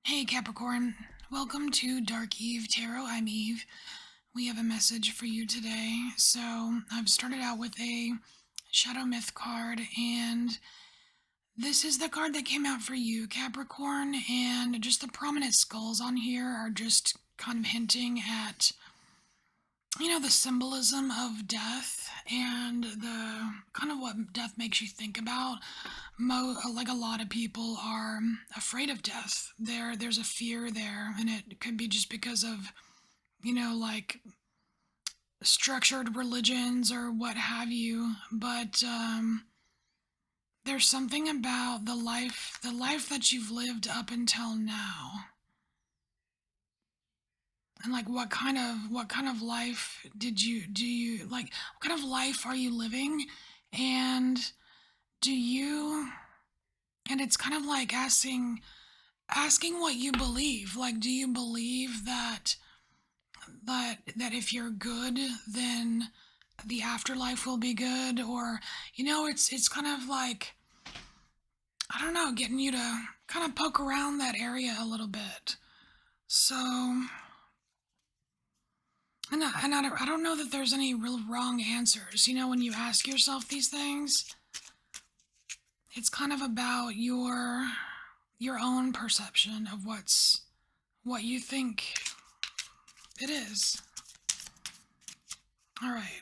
Hey Capricorn, welcome to Dark Eve Tarot. I'm Eve. We have a message for you today. So, I've started out with a Shadow Myth card, and this is the card that came out for you, Capricorn. And just the prominent skulls on here are just kind of hinting at, the symbolism of death and the kind of what death makes you think about. Like a lot of people are afraid of death. There's a fear there, and it could be just because of, like structured religions or what have you. But there's something about the life that you've lived up until now, and like what kind of life do you like? What kind of life are you living, and do you? And it's kind of like asking what you believe. Like, do you believe that if you're good, then the afterlife will be good? Or it's kind of like, I don't know, getting you to kind of poke around that area a little bit. So, and I don't know that there's any real wrong answers. When you ask yourself these things, it's kind of about your own perception of what you think it is. All right,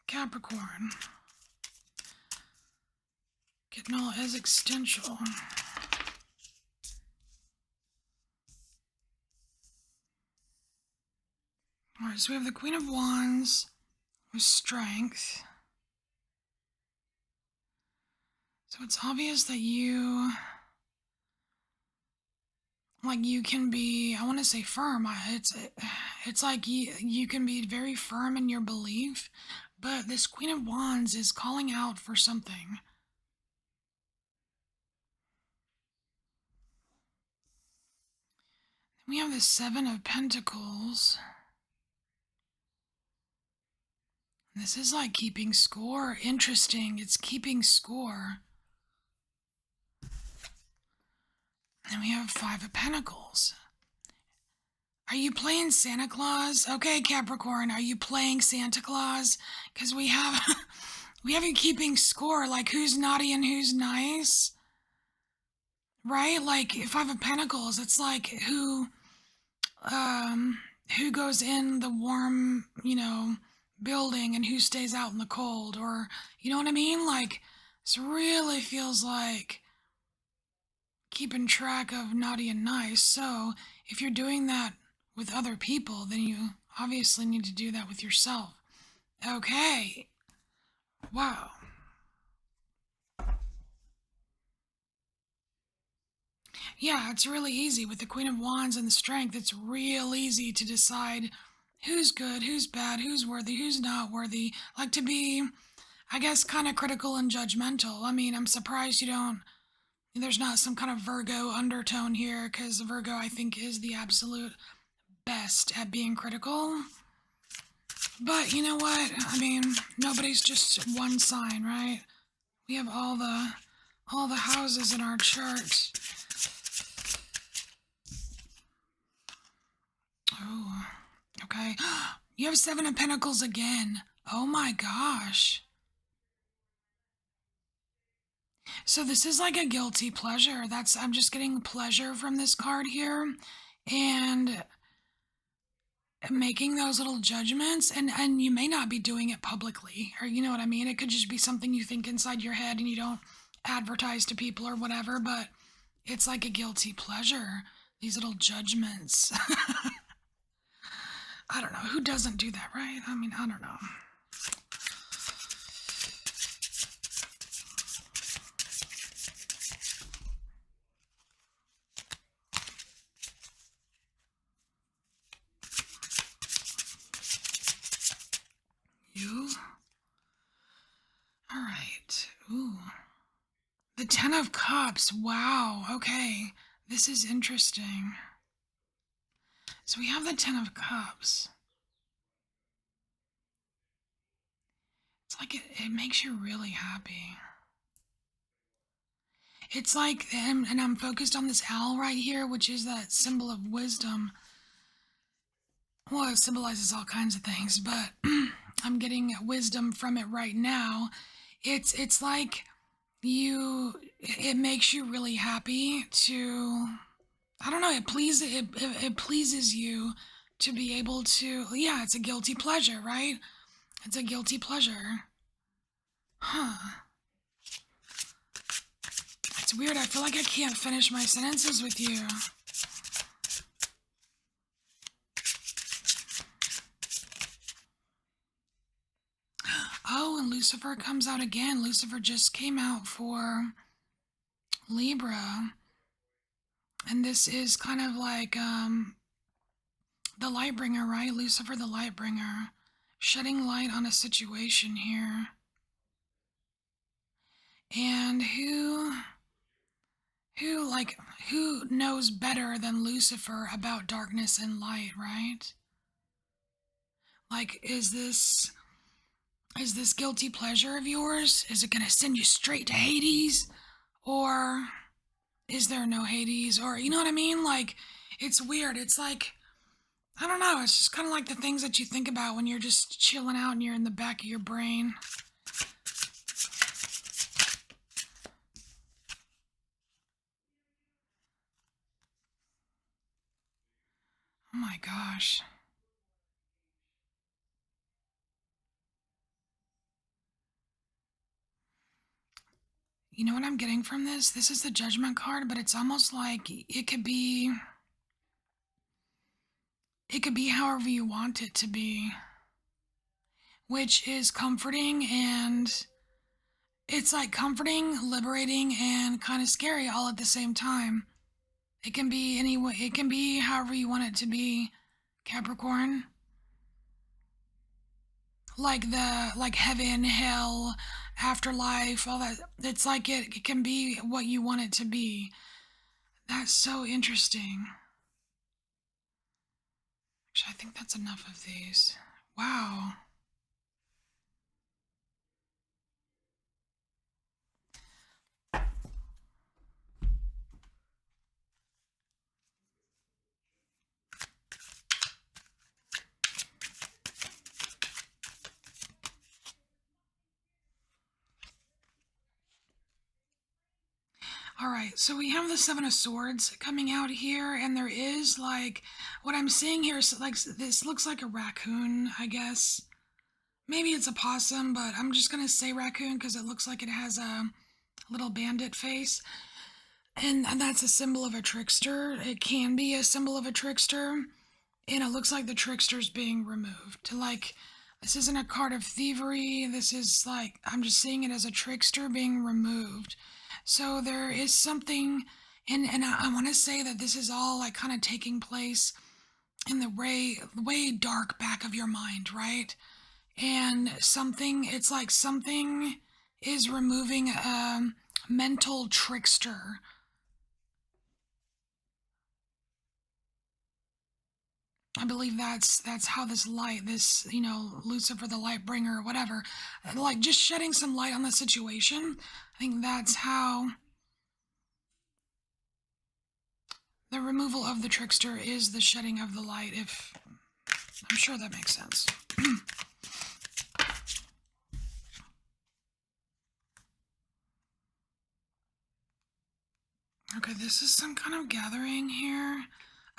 Capricorn, getting all existential. All right, so we have the Queen of Wands with strength. So it's obvious that you can be, I want to say firm. It's like you can be very firm in your belief, but this Queen of Wands is calling out for something. We have the Seven of Pentacles. This is like keeping score. Interesting. It's keeping score. And we have Five of Pentacles. Are you playing Santa Claus? Okay, Capricorn, are you playing Santa Claus? Because we have we have you keeping score, like who's naughty and who's nice. Right? Like Five of Pentacles, it's like um who goes in the warm, building and who stays out in the cold, or you know what I mean? Like this really feels like keeping track of naughty and nice. So if you're doing that with other people, then you obviously need to do that with yourself. Okay. Wow. Yeah, it's really easy with the Queen of Wands and the Strength. It's real easy to decide who's good, who's bad, who's worthy, who's not worthy. Like to be, I guess, kind of critical and judgmental. I mean, I'm surprised there's not some kind of Virgo undertone here, because Virgo, I think, is the absolute best at being critical. But you know what? I mean, nobody's just one sign, right? We have all the houses in our chart. Oh, okay. You have Seven of Pentacles again. Oh my gosh. So this is like a guilty pleasure. I'm just getting pleasure from this card here, and making those little judgments, and you may not be doing it publicly, or you know what I mean? It could just be something you think inside your head and you don't advertise to people or whatever, but it's like a guilty pleasure. These little judgments. I don't know. Who doesn't do that, right? I mean, I don't know. You? All right. Ooh. The Ten of Cups. Wow. Okay. This is interesting. So we have the Ten of Cups. It's like it makes you really happy. It's like, and I'm focused on this owl right here, which is that symbol of wisdom. Well, it symbolizes all kinds of things, but I'm getting wisdom from it right now. It's like it makes you really happy to, I don't know, it pleases you to be able to, yeah, it's a guilty pleasure, right? It's a guilty pleasure. Huh. It's weird. I feel like I can't finish my sentences with you. Oh, and Lucifer comes out again. Lucifer just came out for Libra. And this is kind of like the Lightbringer, right? Lucifer the Lightbringer. Shedding light on a situation here. And who knows better than Lucifer about darkness and light, right? Like, is this guilty pleasure of yours? Is it gonna send you straight to Hades? Or is there no Hades? Or, you know what I mean? Like, it's weird. It's like, I don't know. It's just kind of like the things that you think about when you're just chilling out and you're in the back of your brain. Oh my gosh. You know what I'm getting from this? This is the Judgment card, but it's almost like it could be however you want it to be, which is comforting, and it's like comforting, liberating, and kind of scary all at the same time. It can be any way, it can be however you want it to be, Capricorn. Like heaven, hell, afterlife, all that. It's like it can be what you want it to be. That's so interesting. Actually, I think that's enough of these. Wow. All right, so we have the Seven of Swords coming out here, and there is like, what I'm seeing here is like, this looks like a raccoon, I guess. Maybe it's a possum, but I'm just gonna say raccoon because it looks like it has a little bandit face. And that's a symbol of a trickster. It can be a symbol of a trickster. And it looks like the trickster's being removed. Like, this isn't a card of thievery. This is like, I'm just seeing it as a trickster being removed. So there is something, and I want to say that this is all like kind of taking place in the way dark back of your mind, right? And it's like something is removing a mental trickster. I believe that's how this light, this, Lucifer the light bringer or whatever, like just shedding some light on the situation. I think that's how the removal of the trickster is the shedding of the light, if I'm sure that makes sense. Okay, this is some kind of gathering here.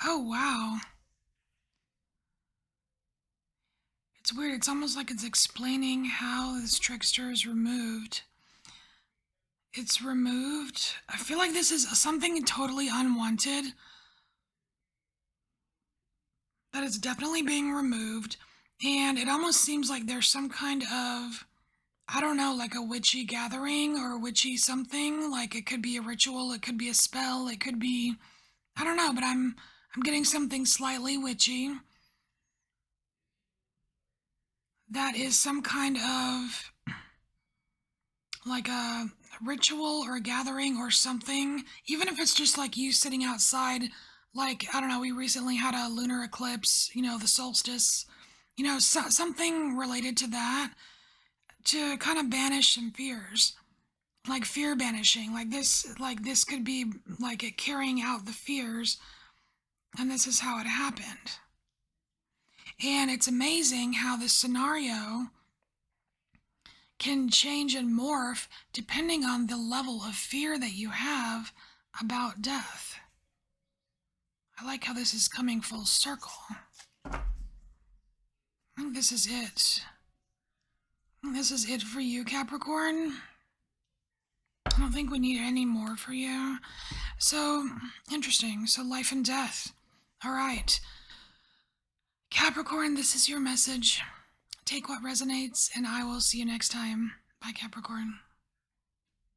Oh, wow. It's weird. It's almost like it's explaining how this trickster is removed. It's removed. I feel like this is something totally unwanted. That is definitely being removed. And it almost seems like there's some kind of, I don't know, like a witchy gathering or a witchy something. Like it could be a ritual, it could be a spell, it could be, I don't know, but I'm getting something slightly witchy. That is some kind of like a ritual or a gathering or something, even if it's just like you sitting outside. Like, I don't know, we recently had a lunar eclipse, the solstice, something related to that, to kind of banish some fears. like fear banishing, like this could be like it carrying out the fears, and this is how it happened. And it's amazing how this scenario can change and morph depending on the level of fear that you have about death. I like how this is coming full circle. I think this is it. This is it for you, Capricorn. I don't think we need any more for you. So, interesting. So, life and death. All right. Capricorn, this is your message. Take what resonates, and I will see you next time. Bye, Capricorn.